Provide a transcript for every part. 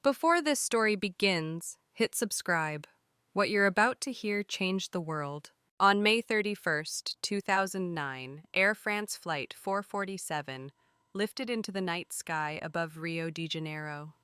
Before this story begins, hit subscribe. What you're about to hear changed the world. On May 31st, 2009, Air France Flight 447 lifted into the night sky above Rio de Janeiro.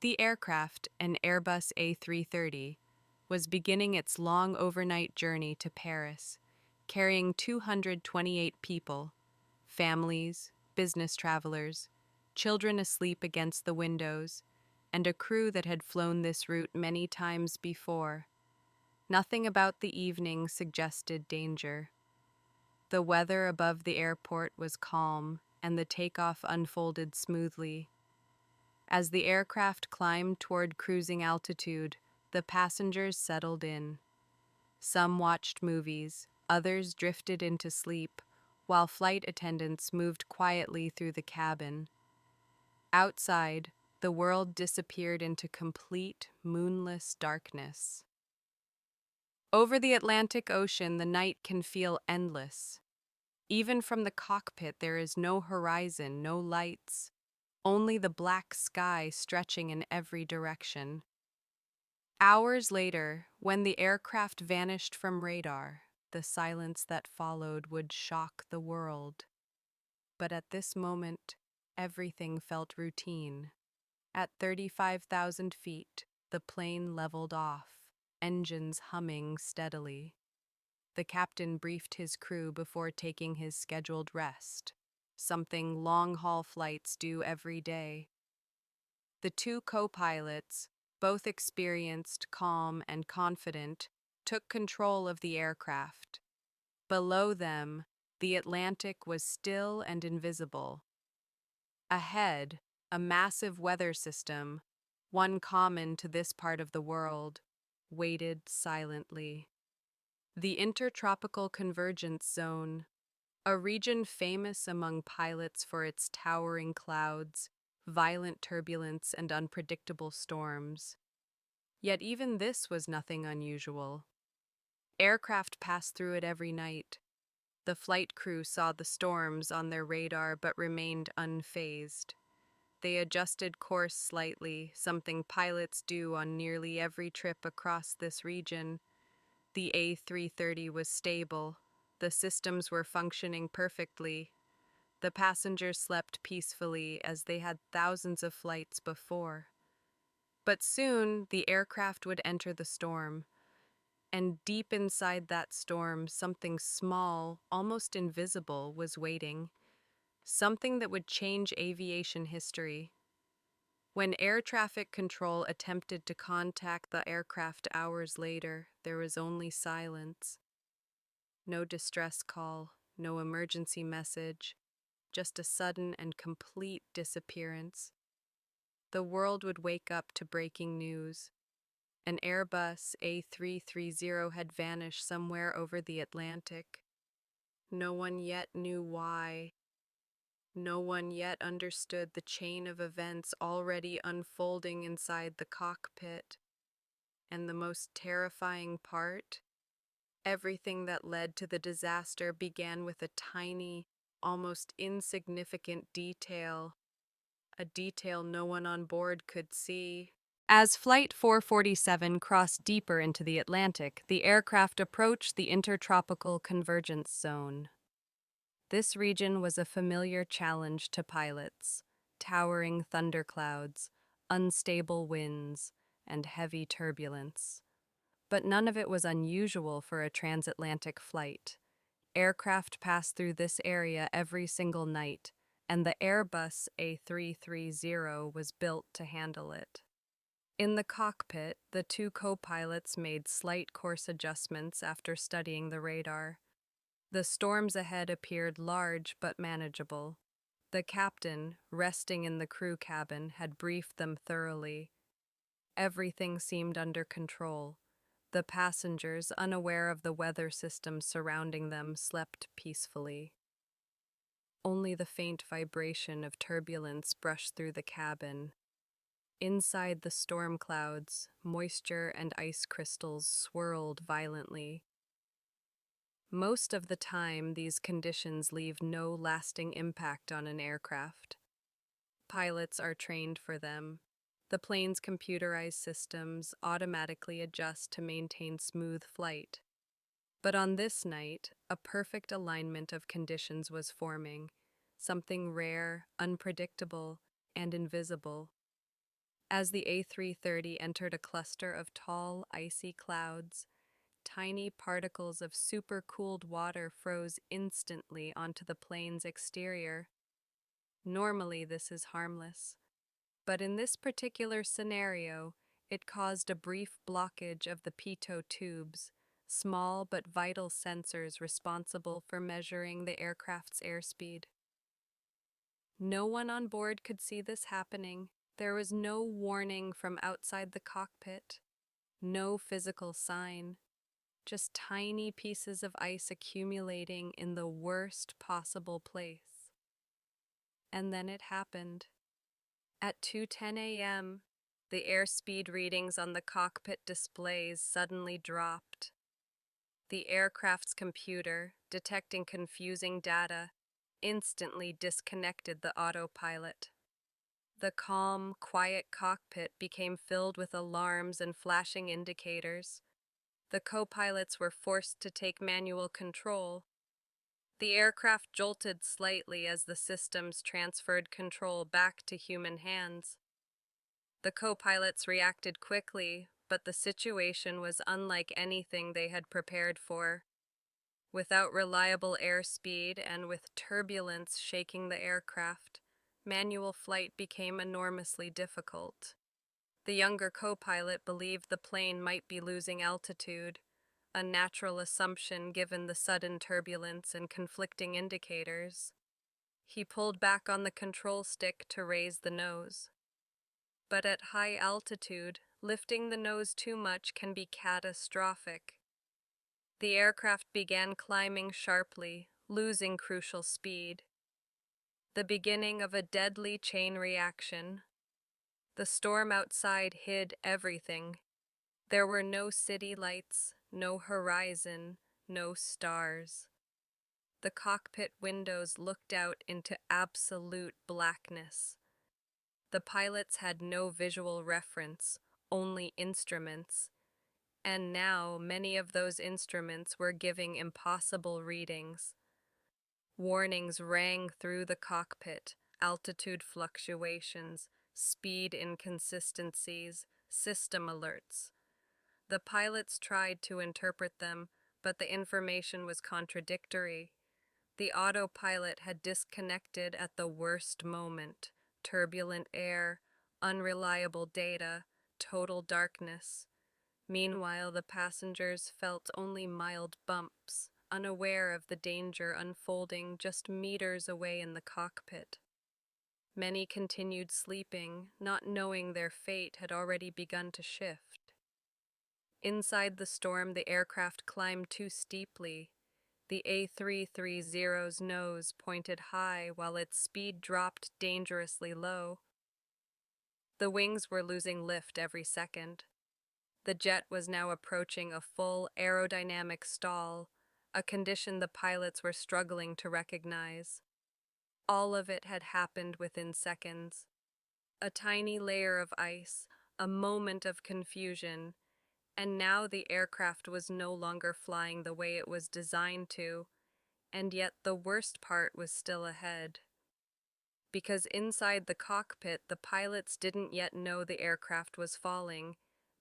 The aircraft, an Airbus A330, was beginning its long overnight journey to Paris, carrying 228 people, families, business travelers, children asleep against the windows, and a crew that had flown this route many times before. Nothing about the evening suggested danger. The weather above the airport was calm, and the takeoff unfolded smoothly. As the aircraft climbed toward cruising altitude, the passengers settled in. Some watched movies, others drifted into sleep, while flight attendants moved quietly through the cabin. Outside, the world disappeared into complete, moonless darkness. Over the Atlantic Ocean, the night can feel endless. Even from the cockpit, there is no horizon, no lights, only the black sky stretching in every direction. Hours later, when the aircraft vanished from radar, the silence that followed would shock the world. But at this moment, everything felt routine. At 35,000 feet, the plane leveled off, engines humming steadily. The captain briefed his crew before taking his scheduled rest, something long-haul flights do every day. The two co-pilots, both experienced, calm, and confident, took control of the aircraft. Below them, the Atlantic was still and invisible. Ahead, a massive weather system, one common to this part of the world, waited silently. The Intertropical Convergence Zone, a region famous among pilots for its towering clouds, violent turbulence, and unpredictable storms. Yet even this was nothing unusual. Aircraft passed through it every night. The flight crew saw the storms on their radar but remained unfazed. They adjusted course slightly, something pilots do on nearly every trip across this region. The A330 was stable. The systems were functioning perfectly. The passengers slept peacefully as they had thousands of flights before. But soon, the aircraft would enter the storm. And deep inside that storm, something small, almost invisible, was waiting. Something that would change aviation history. When air traffic control attempted to contact the aircraft hours later, there was only silence. No distress call, no emergency message, just a sudden and complete disappearance. The world would wake up to breaking news. An Airbus A330 had vanished somewhere over the Atlantic. No one yet knew why. No one yet understood the chain of events already unfolding inside the cockpit. And the most terrifying part? Everything that led to the disaster began with a tiny, almost insignificant detail. A detail no one on board could see. As Flight 447 crossed deeper into the Atlantic, the aircraft approached the Intertropical Convergence Zone. This region was a familiar challenge to pilots: towering thunderclouds, unstable winds, and heavy turbulence. But none of it was unusual for a transatlantic flight. Aircraft passed through this area every single night, and the Airbus A330 was built to handle it. In the cockpit, the two co-pilots made slight course adjustments after studying the radar. The storms ahead appeared large but manageable. The captain, resting in the crew cabin, had briefed them thoroughly. Everything seemed under control. The passengers, unaware of the weather system surrounding them, slept peacefully. Only the faint vibration of turbulence brushed through the cabin. Inside the storm clouds, moisture and ice crystals swirled violently. Most of the time, these conditions leave no lasting impact on an aircraft. Pilots are trained for them. The plane's computerized systems automatically adjust to maintain smooth flight. But on this night, a perfect alignment of conditions was forming, something rare, unpredictable, and invisible. As the A330 entered a cluster of tall, icy clouds, tiny particles of supercooled water froze instantly onto the plane's exterior. Normally, this is harmless, but in this particular scenario, it caused a brief blockage of the pitot tubes, small but vital sensors responsible for measuring the aircraft's airspeed. No one on board could see this happening. There was no warning from outside the cockpit, no physical sign, just tiny pieces of ice accumulating in the worst possible place. And then it happened. At 2:10 a.m., the airspeed readings on the cockpit displays suddenly dropped. The aircraft's computer, detecting confusing data, instantly disconnected the autopilot. The calm, quiet cockpit became filled with alarms and flashing indicators. The co-pilots were forced to take manual control. The aircraft jolted slightly as the systems transferred control back to human hands. The co-pilots reacted quickly, but the situation was unlike anything they had prepared for. Without reliable airspeed and with turbulence shaking the aircraft, manual flight became enormously difficult. The younger co-pilot believed the plane might be losing altitude, a natural assumption given the sudden turbulence and conflicting indicators. He pulled back on the control stick to raise the nose. But at high altitude, lifting the nose too much can be catastrophic. The aircraft began climbing sharply, losing crucial speed. The beginning of a deadly chain reaction. The storm outside hid everything. There were no city lights, no horizon, no stars. The cockpit windows looked out into absolute blackness. The pilots had no visual reference, only instruments. And now many of those instruments were giving impossible readings. Warnings rang through the cockpit, altitude fluctuations, speed inconsistencies, system alerts. The pilots tried to interpret them, but the information was contradictory. The autopilot had disconnected at the worst moment. Turbulent air, unreliable data, total darkness. Meanwhile, the passengers felt only mild bumps, unaware of the danger unfolding just meters away in the cockpit. Many continued sleeping, not knowing their fate had already begun to shift. Inside the storm, the aircraft climbed too steeply. The A330's nose pointed high while its speed dropped dangerously low. The wings were losing lift every second. The jet was now approaching a full aerodynamic stall, a condition the pilots were struggling to recognize. All of it had happened within seconds. A tiny layer of ice, a moment of confusion, and now the aircraft was no longer flying the way it was designed to, and yet the worst part was still ahead. Because inside the cockpit, the pilots didn't yet know the aircraft was falling.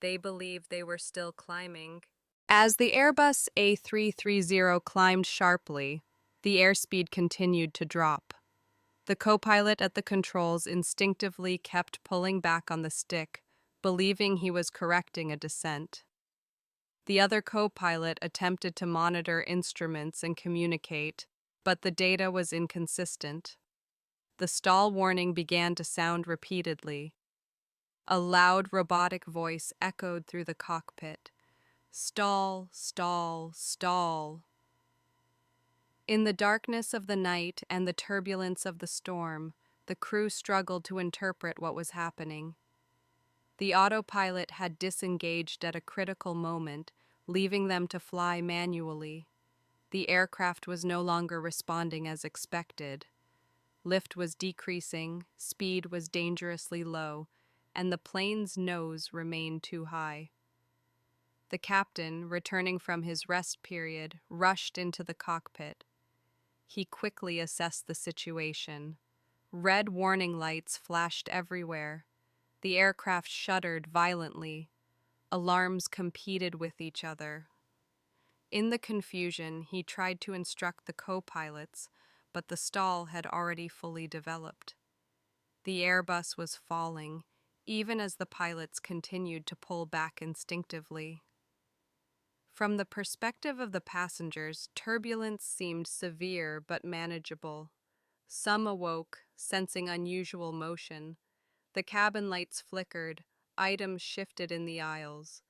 They believed they were still climbing. As the Airbus A330 climbed sharply, the airspeed continued to drop. The co-pilot at the controls instinctively kept pulling back on the stick, believing he was correcting a descent. The other co-pilot attempted to monitor instruments and communicate, but the data was inconsistent. The stall warning began to sound repeatedly. A loud robotic voice echoed through the cockpit. Stall, stall, stall. In the darkness of the night and the turbulence of the storm, the crew struggled to interpret what was happening. The autopilot had disengaged at a critical moment, leaving them to fly manually. The aircraft was no longer responding as expected. Lift was decreasing, speed was dangerously low, and the plane's nose remained too high. The captain, returning from his rest period, rushed into the cockpit. He quickly assessed the situation. Red warning lights flashed everywhere. The aircraft shuddered violently. Alarms competed with each other. In the confusion, he tried to instruct the co-pilots, but the stall had already fully developed. The Airbus was falling, even as the pilots continued to pull back instinctively. From the perspective of the passengers, turbulence seemed severe but manageable. Some awoke, sensing unusual motion. The cabin lights flickered, items shifted in the aisles.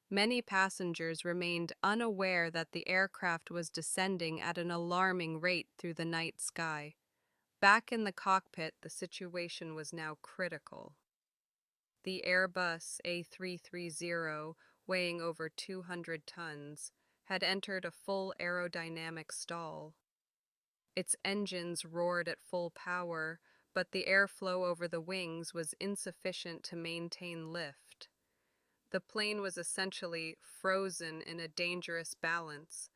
Many passengers remained unaware that the aircraft was descending at an alarming rate through the night sky. Back in the cockpit, the situation was now critical. The Airbus A330, weighing over 200 tons, had entered a full aerodynamic stall. Its engines roared at full power, but the airflow over the wings was insufficient to maintain lift. The plane was essentially frozen in a dangerous balance,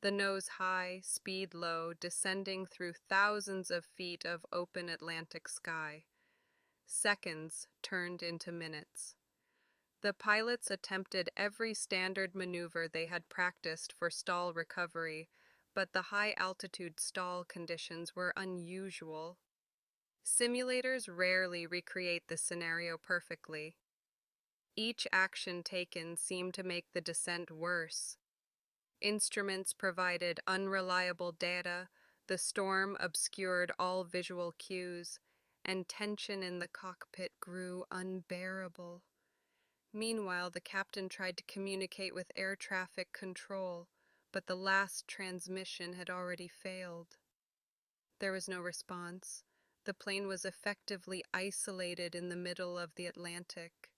the nose high, speed low, descending through thousands of feet of open Atlantic sky. Seconds turned into minutes. The pilots attempted every standard maneuver they had practiced for stall recovery, but the high-altitude stall conditions were unusual. Simulators rarely recreate the scenario perfectly. Each action taken seemed to make the descent worse. Instruments provided unreliable data, the storm obscured all visual cues, and tension in the cockpit grew unbearable. Meanwhile, the captain tried to communicate with air traffic control, but the last transmission had already failed. There was no response. The plane was effectively isolated in the middle of the Atlantic.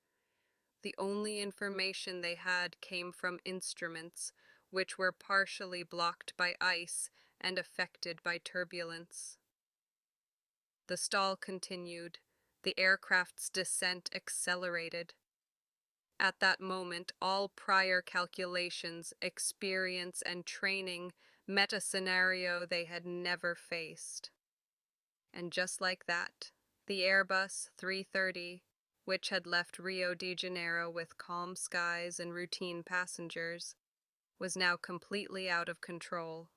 The only information they had came from instruments, which were partially blocked by ice and affected by turbulence. The stall continued. The aircraft's descent accelerated. At that moment, all prior calculations, experience, and training met a scenario they had never faced. And just like that, the Airbus 330, which had left Rio de Janeiro with calm skies and routine passengers, was now completely out of control.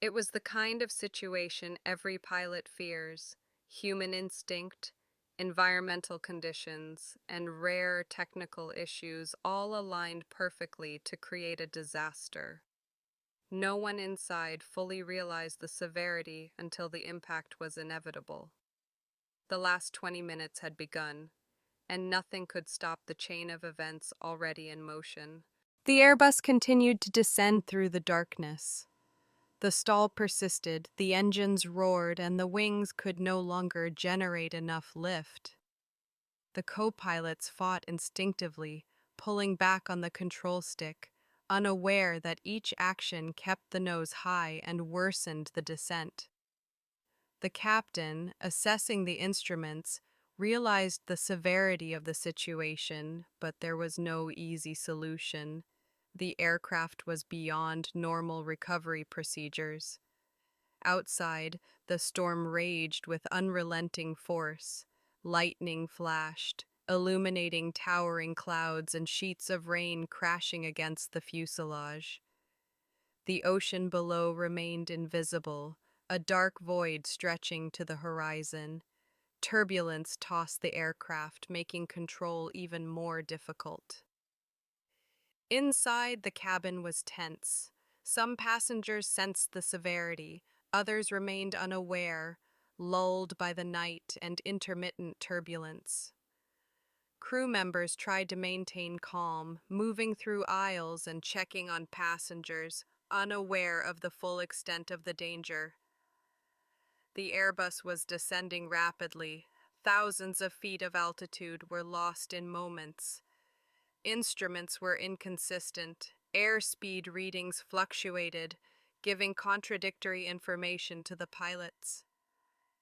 It was the kind of situation every pilot fears: human instinct, environmental conditions, and rare technical issues all aligned perfectly to create a disaster. No one inside fully realized the severity until the impact was inevitable. The last 20 minutes had begun, and nothing could stop the chain of events already in motion. The Airbus continued to descend through the darkness. The stall persisted, the engines roared, and the wings could no longer generate enough lift. The co-pilots fought instinctively, pulling back on the control stick, unaware that each action kept the nose high and worsened the descent. The captain, assessing the instruments, realized the severity of the situation, but there was no easy solution. The aircraft was beyond normal recovery procedures. Outside, the storm raged with unrelenting force. Lightning flashed, illuminating towering clouds and sheets of rain crashing against the fuselage. The ocean below remained invisible, a dark void stretching to the horizon. Turbulence tossed the aircraft, making control even more difficult. Inside, the cabin was tense. Some passengers sensed the severity, others remained unaware, lulled by the night and intermittent turbulence. Crew members tried to maintain calm, moving through aisles and checking on passengers, unaware of the full extent of the danger. The Airbus was descending rapidly. Thousands of feet of altitude were lost in moments. Instruments were inconsistent. Airspeed readings fluctuated, giving contradictory information to the pilots.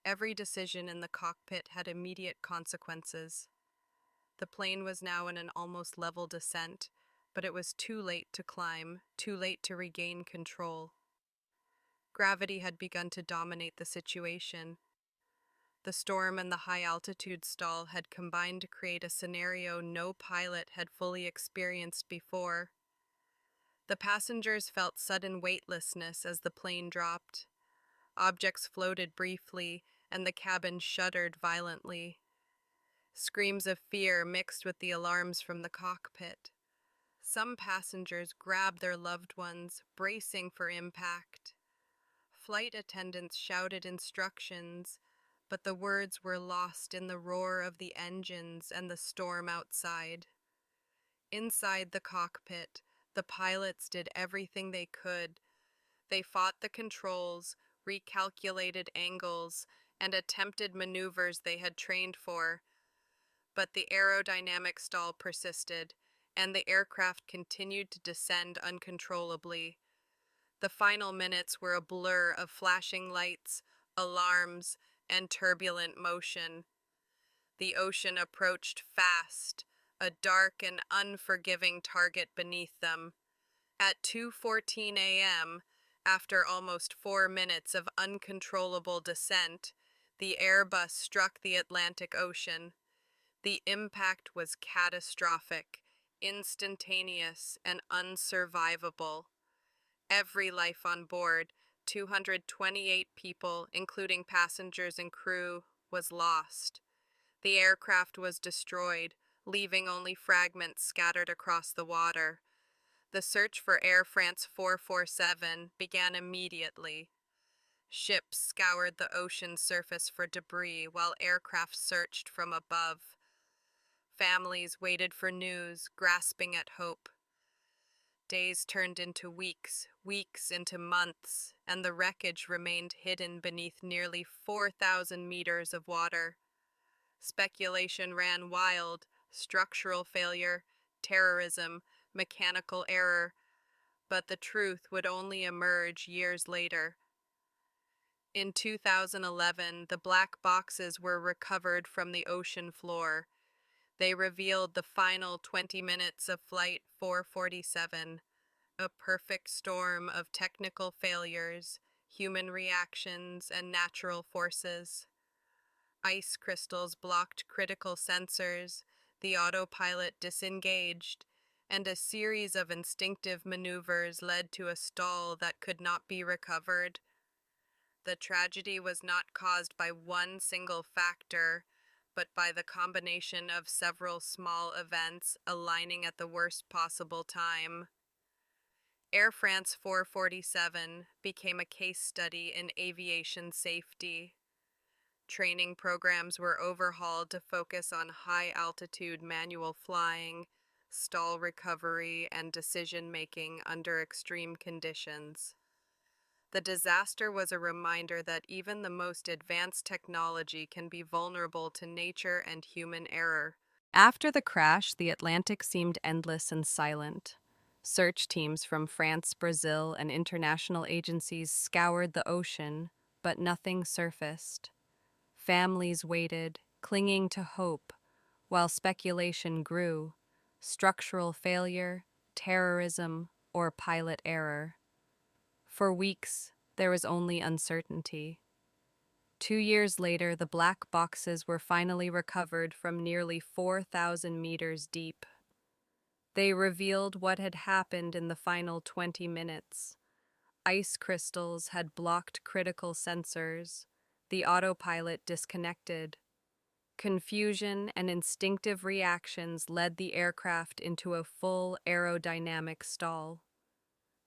Every decision in the cockpit had immediate consequences. The plane was now in an almost level descent, but it was too late to climb, too late to regain control. Gravity had begun to dominate the situation. The storm and the high-altitude stall had combined to create a scenario no pilot had fully experienced before. The passengers felt sudden weightlessness as the plane dropped. Objects floated briefly, and the cabin shuddered violently. Screams of fear mixed with the alarms from the cockpit. Some passengers grabbed their loved ones, bracing for impact. Flight attendants shouted instructions, but the words were lost in the roar of the engines and the storm outside. Inside the cockpit, the pilots did everything they could. They fought the controls, recalculated angles, and attempted maneuvers they had trained for. But the aerodynamic stall persisted, and the aircraft continued to descend uncontrollably. The final minutes were a blur of flashing lights, alarms, and turbulent motion. The ocean approached fast, a dark and unforgiving target beneath them. At 2:14 a.m., after almost 4 minutes of uncontrollable descent, the Airbus struck the Atlantic Ocean. The impact was catastrophic, instantaneous, and unsurvivable. Every life on board, 228 people, including passengers and crew, was lost. The aircraft was destroyed, leaving only fragments scattered across the water. The search for Air France 447 began immediately. Ships scoured the ocean surface for debris while aircraft searched from above. Families waited for news, grasping at hope. Days turned into weeks, weeks into months, and the wreckage remained hidden beneath nearly 4,000 meters of water. Speculation ran wild: structural failure, terrorism, mechanical error, but the truth would only emerge years later. In 2011, the black boxes were recovered from the ocean floor. They revealed the final 20 minutes of Flight 447, a perfect storm of technical failures, human reactions, and natural forces. Ice crystals blocked critical sensors, the autopilot disengaged, and a series of instinctive maneuvers led to a stall that could not be recovered. The tragedy was not caused by one single factor, but by the combination of several small events aligning at the worst possible time. Air France 447 became a case study in aviation safety. Training programs were overhauled to focus on high-altitude manual flying, stall recovery, and decision-making under extreme conditions. The disaster was a reminder that even the most advanced technology can be vulnerable to nature and human error. After the crash, the Atlantic seemed endless and silent. Search teams from France, Brazil, and international agencies scoured the ocean, but nothing surfaced. Families waited, clinging to hope, while speculation grew: structural failure, terrorism, or pilot error. For weeks, there was only uncertainty. 2 years later, the black boxes were finally recovered from nearly 4,000 meters deep. They revealed what had happened in the final 20 minutes. Ice crystals had blocked critical sensors. The autopilot disconnected. Confusion and instinctive reactions led the aircraft into a full aerodynamic stall.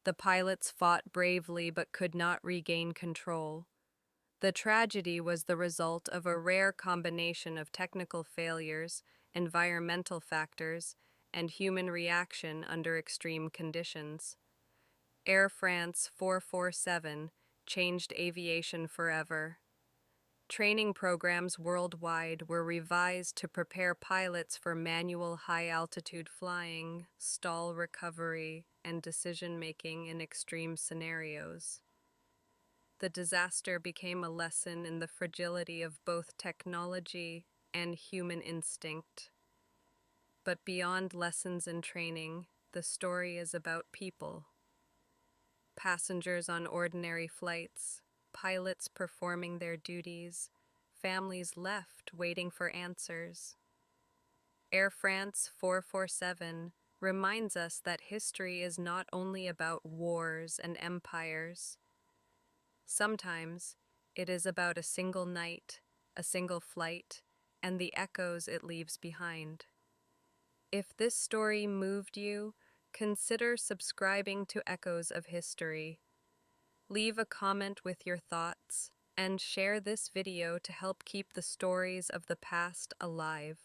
The pilots fought bravely but could not regain control. The tragedy was the result of a rare combination of technical failures, environmental factors, and human reaction under extreme conditions. Air France 447 changed aviation forever. Training programs worldwide were revised to prepare pilots for manual high-altitude flying, stall recovery, and decision-making in extreme scenarios. The disaster became a lesson in the fragility of both technology and human instinct. But beyond lessons and training, the story is about people. Passengers on ordinary flights, pilots performing their duties, families left waiting for answers. Air France 447 reminds us that history is not only about wars and empires. Sometimes it is about a single night, a single flight, and the echoes it leaves behind. If this story moved you, consider subscribing to Echoes of History. Leave a comment with your thoughts and share this video to help keep the stories of the past alive.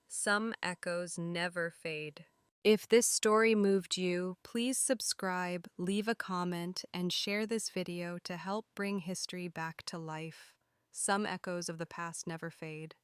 Some echoes never fade. If this story moved you, please subscribe, leave a comment, and share this video to help bring history back to life. Some echoes of the past never fade.